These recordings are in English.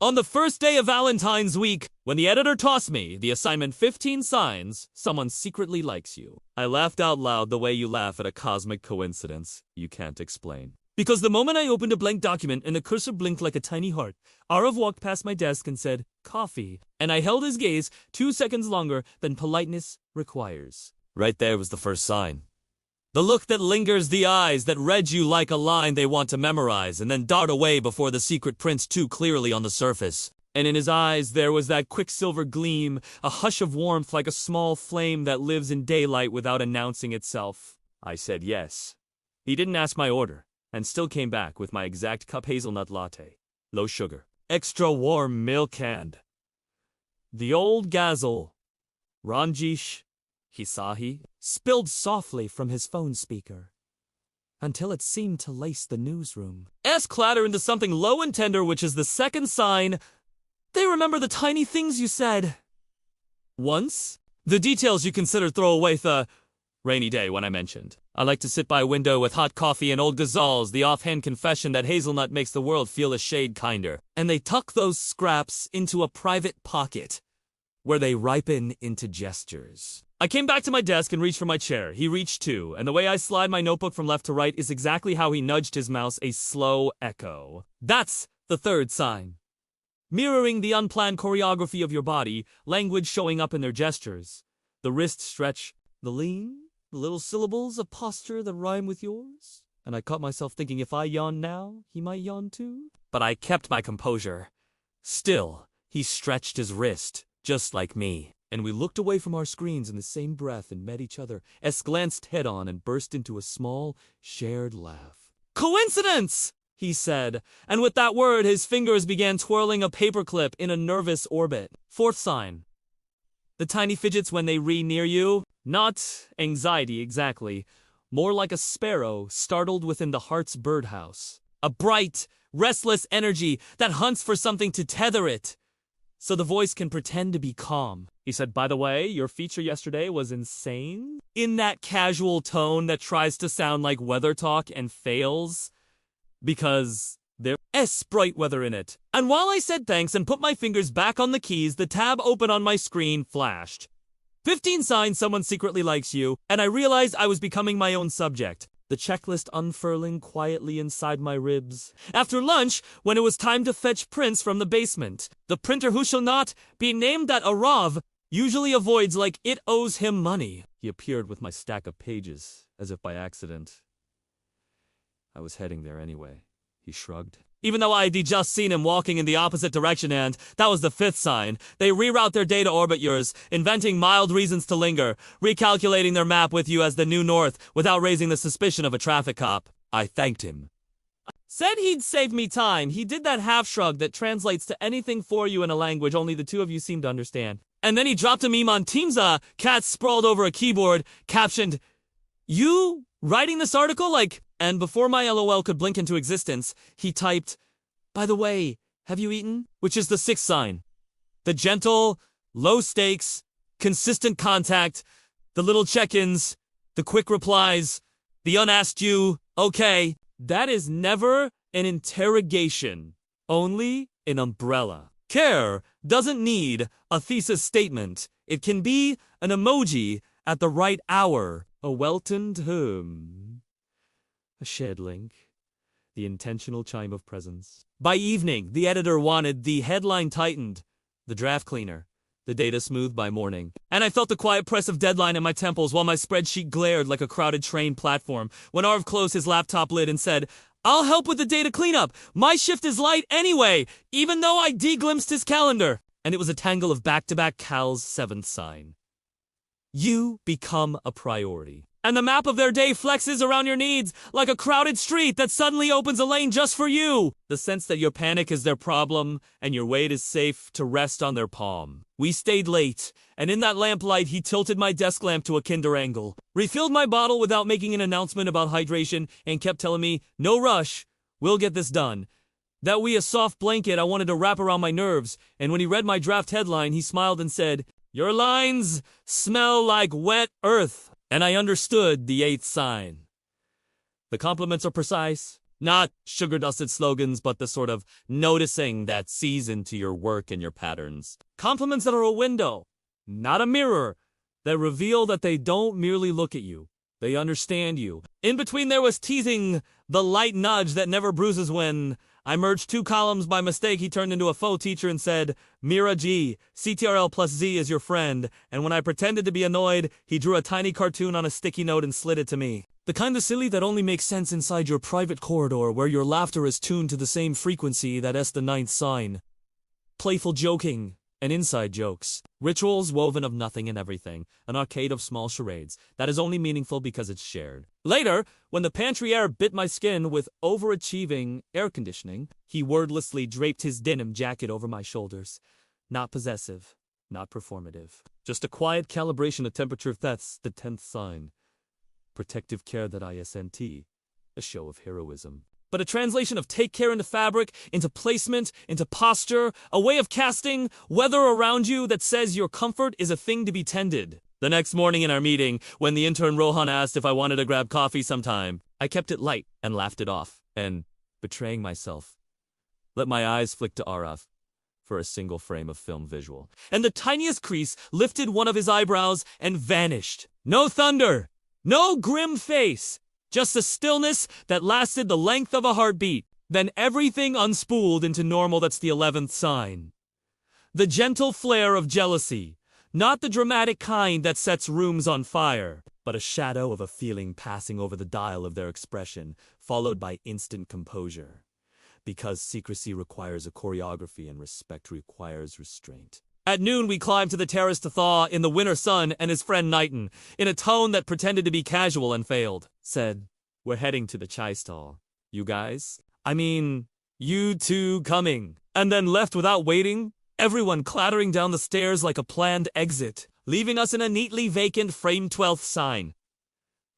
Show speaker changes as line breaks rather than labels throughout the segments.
On the first day of Valentine's week, when the editor tossed me the assignment 15 signs someone secretly likes you, I laughed out loud the way you laugh at a cosmic coincidence you can't explain. Because the moment I opened a blank document and the cursor blinked like a tiny heart, Arav walked past my desk and said, "Coffee," and I held his gaze 2 seconds longer than politeness requires. Right there was the first sign. The look that lingers, the eyes that read you like a line they want to memorize and then dart away before the secret prints too clearly on the surface. And in his eyes there was that quicksilver gleam, a hush of warmth like a small flame that lives in daylight without announcing itself. I said yes. He didn't ask my order, and still came back with my exact cup hazelnut latte. Low sugar. Extra warm milk and the old Ghazal, Ranjish Hisahi, spilled softly from his phone speaker, until it seemed to lace the newsroom. Clatter into something low and tender, which is the second sign. They remember the tiny things you said once. The details you consider throwaway. The rainy day when I mentioned I like to sit by a window with hot coffee and old ghazals, the offhand confession that hazelnut makes the world feel a shade kinder. And they tuck those scraps into a private pocket, where they ripen into gestures. I came back to my desk and reached for my chair. He reached too, and the way I slide my notebook from left to right is exactly how he nudged his mouse, a slow echo. That's the third sign. Mirroring the unplanned choreography of your body, language showing up in their gestures. The wrist stretch, the lean, the little syllables of posture that rhyme with yours. And I caught myself thinking if I yawn now, he might yawn too. But I kept my composure. Still, he stretched his wrist, just like me. And we looked away from our screens in the same breath and met each other. Glanced head-on and burst into a small, shared laugh. "Coincidence!" he said, and with that word his fingers began twirling a paperclip in a nervous orbit. Fourth sign. The tiny fidgets when they near you. Not anxiety exactly, more like a sparrow startled within the heart's birdhouse. A bright, restless energy that hunts for something to tether it, so the voice can pretend to be calm. He said, "By the way, your feature yesterday was insane," in that casual tone that tries to sound like weather talk and fails, because there's bright weather in it. And while I said thanks and put my fingers back on the keys, the tab open on my screen flashed. 15 signs someone secretly likes you, and I realized I was becoming my own subject. The checklist unfurling quietly inside my ribs. After lunch, when it was time to fetch prints from the basement, the printer who shall not be named that Arav usually avoids like it owes him money. He appeared with my stack of pages, as if by accident. I was heading there anyway. He shrugged. Even though I'd just seen him walking in the opposite direction, and that was the fifth sign. They reroute their day to orbit yours, inventing mild reasons to linger, recalculating their map with you as the new north without raising the suspicion of a traffic cop. I thanked him. Said he'd save me time. He did that half shrug that translates to anything for you in a language only the two of you seem to understand. And then he dropped a meme on Teams, cat sprawled over a keyboard, captioned, "You writing this article?" And before my LOL could blink into existence, he typed, "By the way, have you eaten?" Which is the sixth sign. The gentle, low stakes, consistent contact, the little check-ins, the quick replies, the unasked you, okay. That is never an interrogation, only an umbrella. Care doesn't need a thesis statement. It can be an emoji at the right hour, a weltoned hum, a shared link, the intentional chime of presence. By evening, the editor wanted the headline tightened, the draft cleaner, the data smooth by morning. And I felt the quiet press of deadline in my temples while my spreadsheet glared like a crowded train platform when Arv closed his laptop lid and said, "I'll help with the data cleanup. My shift is light anyway," even though I de-glimpsed his calendar. And it was a tangle of back-to-back Cal's seventh sign. You become a priority. And the map of their day flexes around your needs like a crowded street that suddenly opens a lane just for you. The sense that your panic is their problem and your weight is safe to rest on their palm. We stayed late, and in that lamplight he tilted my desk lamp to a kinder angle, refilled my bottle without making an announcement about hydration, and kept telling me, "No rush, we'll get this done." That a soft blanket I wanted to wrap around my nerves, and when he read my draft headline he smiled and said, "Your lines smell like wet earth." And I understood the eighth sign. The compliments are precise, Not sugar-dusted slogans, but the sort of noticing that sees into your work and your patterns. Compliments that are a window, not a mirror, that reveal that they don't merely look at you. They understand you. In between there was teasing, the light nudge that never bruises when I merged 2 columns by mistake. He turned into a faux teacher and said, Mira G, CTRL plus Z is your friend. And when I pretended to be annoyed, he drew a tiny cartoon on a sticky note and slid it to me. The kind of silly that only makes sense inside your private corridor where your laughter is tuned to the same frequency that S the 9th sign. Playful joking and inside jokes. Rituals woven of nothing and everything. An arcade of small charades that is only meaningful because it's shared. Later, when the pantry air bit my skin with overachieving air conditioning, he wordlessly draped his denim jacket over my shoulders. Not possessive, not performative. Just a quiet calibration of temperature. That's the 10th sign. Protective care that ISNT. A show of heroism. But a translation of take care into fabric, into placement, into posture, a way of casting weather around you that says your comfort is a thing to be tended. The next morning in our meeting, when the intern Rohan asked if I wanted to grab coffee sometime, I kept it light and laughed it off, and, betraying myself, let my eyes flick to Araf for a single frame of film visual. And the tiniest crease lifted one of his eyebrows and vanished. No thunder, no grim face. Just a stillness that lasted the length of a heartbeat. Then everything unspooled into normal. That's the 11th sign. The gentle flare of jealousy. Not the dramatic kind that sets rooms on fire, but a shadow of a feeling passing over the dial of their expression, followed by instant composure. Because secrecy requires a choreography and respect requires restraint. At noon, we climbed to the terrace to thaw in the winter sun, and his friend Knighton, in a tone that pretended to be casual and failed, said, We're heading to the chai stall. You guys? I mean, you two coming. And then left without waiting, everyone clattering down the stairs like a planned exit, leaving us in a neatly vacant frame 12th sign.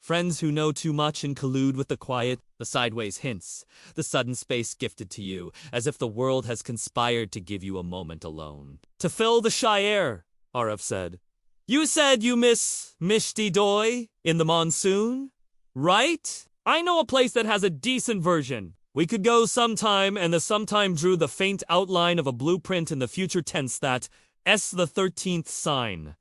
Friends who know too much and collude with the quiet, the sideways hints, the sudden space gifted to you, as if the world has conspired to give you a moment alone. To fill the shy air, Araf said. You said you miss Mishti Doi in the monsoon, right? I know a place that has a decent version. We could go sometime, and the sometime drew the faint outline of a blueprint in the future tense that S the 13th sign.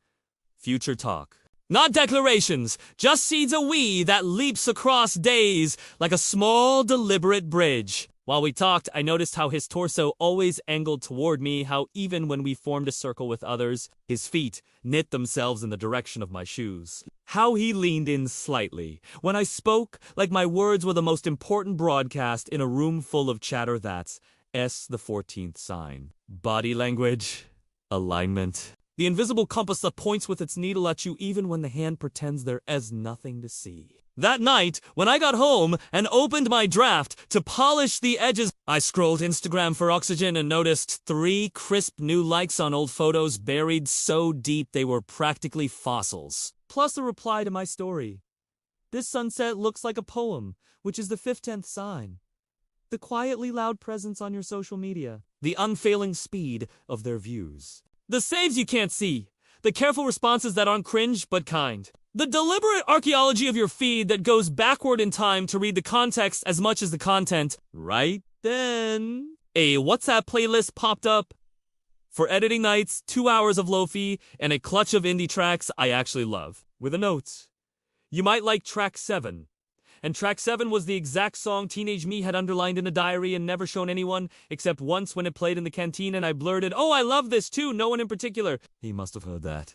Future talk. Not declarations, just seeds of we that leaps across days like a small, deliberate bridge. While we talked, I noticed how his torso always angled toward me, how even when we formed a circle with others, his feet knit themselves in the direction of my shoes. How he leaned in slightly. When I spoke, like my words were the most important broadcast in a room full of chatter. That's S the 14th sign. Body language, alignment. The invisible compass that points with its needle at you even when the hand pretends there is nothing to see. That night, when I got home and opened my draft to polish the edges, I scrolled Instagram for oxygen and noticed 3 crisp new likes on old photos buried so deep they were practically fossils. Plus a reply to my story. This sunset looks like a poem, which is the 15th sign. The quietly loud presence on your social media. The unfailing speed of their views. The saves you can't see. The careful responses that aren't cringe but kind. The deliberate archaeology of your feed that goes backward in time to read the context as much as the content. Right then, a WhatsApp playlist popped up. For editing nights, 2 hours of lo-fi, and a clutch of indie tracks I actually love. With a note. You might like track 7. And track 7 was the exact song teenage me had underlined in a diary and never shown anyone, except once when it played in the canteen and I blurted, "Oh, I love this too, no one in particular." He must have heard that.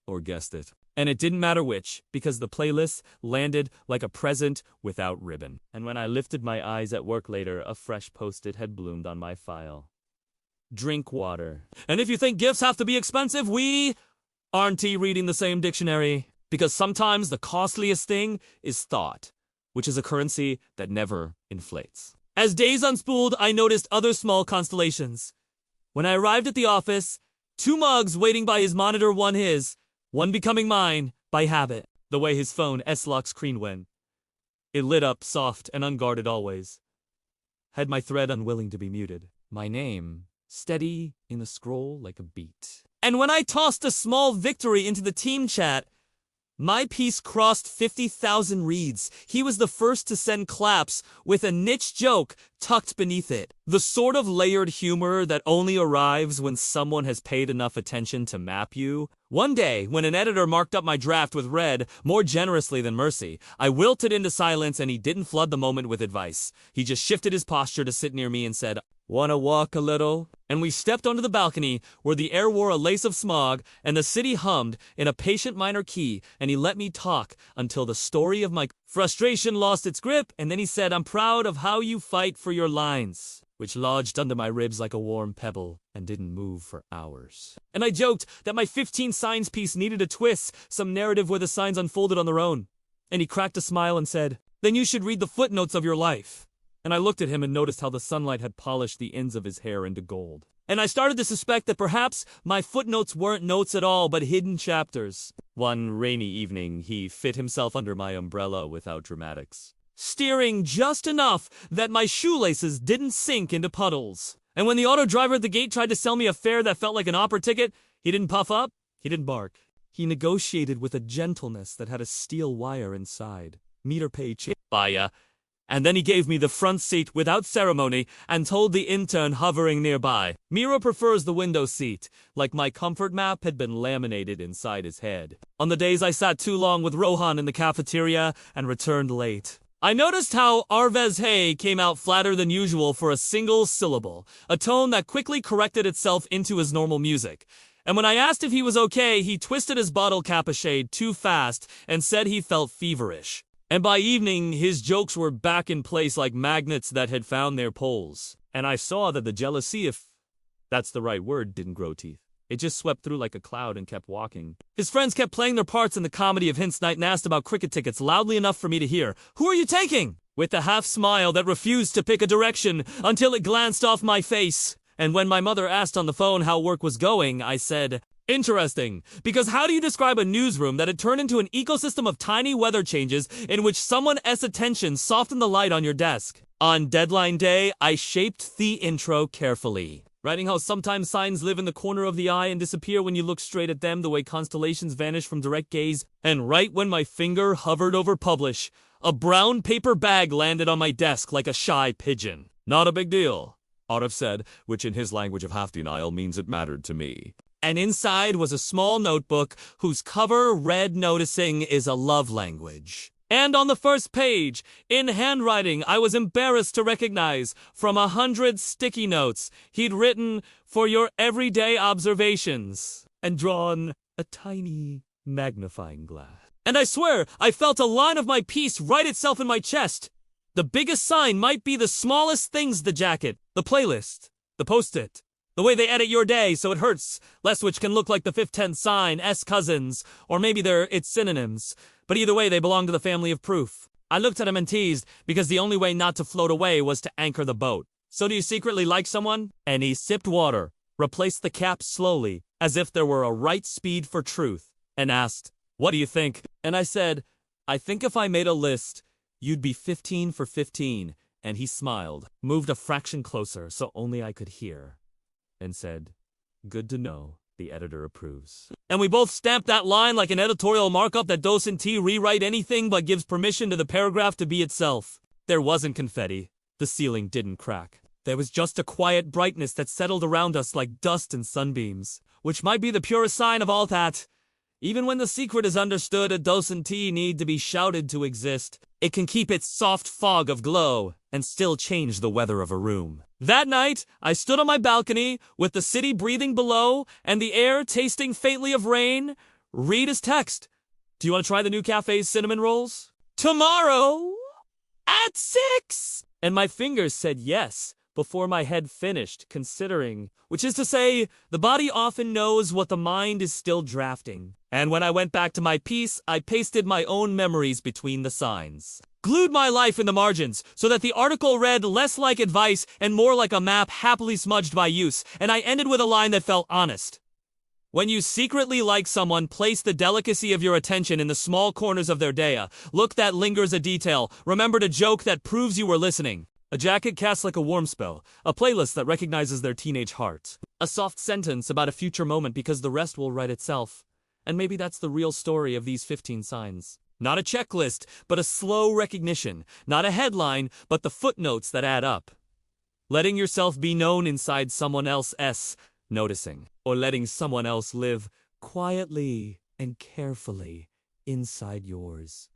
Or guessed it. And it didn't matter which, because the playlist landed like a present without ribbon. And when I lifted my eyes at work later, a fresh post-it had bloomed on my file. Drink water. And if you think gifts have to be expensive, we aren't reading the same dictionary. Because sometimes the costliest thing is thought, which is a currency that never inflates. As days unspooled, I noticed other small constellations. When I arrived at the office, 2 mugs waiting by his monitor, one his, one becoming mine by habit, the way his phone S-locks screen went. It lit up soft and unguarded always. Had my thread unwilling to be muted. My name, steady in the scroll like a beat. And when I tossed a small victory into the team chat, My piece crossed 50,000 reads. He was the first to send claps with a niche joke tucked beneath it. The sort of layered humor that only arrives when someone has paid enough attention to map you. One day, when an editor marked up my draft with red more generously than mercy, I wilted into silence and he didn't flood the moment with advice. He just shifted his posture to sit near me and said, "Wanna walk a little?" And we stepped onto the balcony where the air wore a lace of smog and the city hummed in a patient minor key, and he let me talk until the story of my frustration lost its grip, and then he said, "I'm proud of how you fight for your lines," which lodged under my ribs like a warm pebble and didn't move for hours. And I joked that my 15 signs piece needed a twist, some narrative where the signs unfolded on their own. And he cracked a smile and said, "Then you should read the footnotes of your life." And I looked at him and noticed how the sunlight had polished the ends of his hair into gold. And I started to suspect that perhaps my footnotes weren't notes at all, but hidden chapters. One rainy evening, he fit himself under my umbrella without dramatics, steering just enough that my shoelaces didn't sink into puddles. And when the auto driver at the gate tried to sell me a fare that felt like an opera ticket, he didn't puff up, he didn't bark. He negotiated with a gentleness that had a steel wire inside. Meter page by ya. And then he gave me the front seat without ceremony and told the intern hovering nearby, "Miro prefers the window seat," like my comfort map had been laminated inside his head. On the days I sat too long with Rohan in the cafeteria and returned late, I noticed how Arvez Hay came out flatter than usual for a single syllable, a tone that quickly corrected itself into his normal music. And when I asked if he was okay, he twisted his bottle cap a shade too fast and said he felt feverish. And by evening, his jokes were back in place like magnets that had found their poles. And I saw that the jealousy, if that's the right word, didn't grow teeth. It just swept through like a cloud and kept walking. His friends kept playing their parts in the comedy of Hints Night and asked about cricket tickets loudly enough for me to hear. "Who are you taking?" With a half smile that refused to pick a direction until it glanced off my face. And when my mother asked on the phone how work was going, I said, "Interesting, because how do you describe a newsroom that had turned into an ecosystem of tiny weather changes in which someone's attention softened the light on your desk?" On deadline day, I shaped the intro carefully, writing how sometimes signs live in the corner of the eye and disappear when you look straight at them the way constellations vanish from direct gaze. And right when my finger hovered over publish, a brown paper bag landed on my desk like a shy pigeon. "Not a big deal," Arif said, which in his language of half denial means it mattered to me. And inside was a small notebook whose cover read, "Noticing is a love language." And on the first page, in handwriting I was embarrassed to recognize, from 100 sticky notes, he'd written, "For your everyday observations," and drawn a tiny magnifying glass. And I swear, I felt a line of my piece write itself in my chest. The biggest sign might be the smallest things: the jacket, the playlist, the post-it, the way they edit your day so it hurts less, which can look like the 5/10 sign, S cousins, or maybe they're its synonyms. But either way, they belong to the family of proof. I looked at him and teased, because the only way not to float away was to anchor the boat. "So do you secretly like someone?" And he sipped water, replaced the cap slowly, as if there were a right speed for truth, and asked, "What do you think?" And I said, "I think if I made a list, you'd be 15 for 15. And he smiled, moved a fraction closer so only I could hear, and said, "Good to know. The editor approves." And we both stamped that line like an editorial markup that doesn't rewrite anything but gives permission to the paragraph to be itself. There wasn't confetti. The ceiling didn't crack. There was just a quiet brightness that settled around us like dust and sunbeams, which might be the purest sign of all that. Even when the secret is understood, it doesn't need to be shouted to exist. It can keep its soft fog of glow and still change the weather of a room. That night, I stood on my balcony with the city breathing below and the air tasting faintly of rain. Read his text. "Do you want to try the new cafe's cinnamon rolls? Tomorrow at 6. And my fingers said yes before my head finished considering, which is to say, the body often knows what the mind is still drafting. And when I went back to my piece, I pasted my own memories between the signs. Glued my life in the margins so that the article read less like advice and more like a map happily smudged by use, and I ended with a line that felt honest. "When you secretly like someone, place the delicacy of your attention in the small corners of their day. Look that lingers a detail. Remember a joke that proves you were listening. A jacket cast like a warm spell. A playlist that recognizes their teenage heart. A soft sentence about a future moment because the rest will write itself. And maybe that's the real story of these 15 signs. Not a checklist, but a slow recognition. Not a headline, but the footnotes that add up. Letting yourself be known inside someone else's noticing, or letting someone else live quietly and carefully inside yours.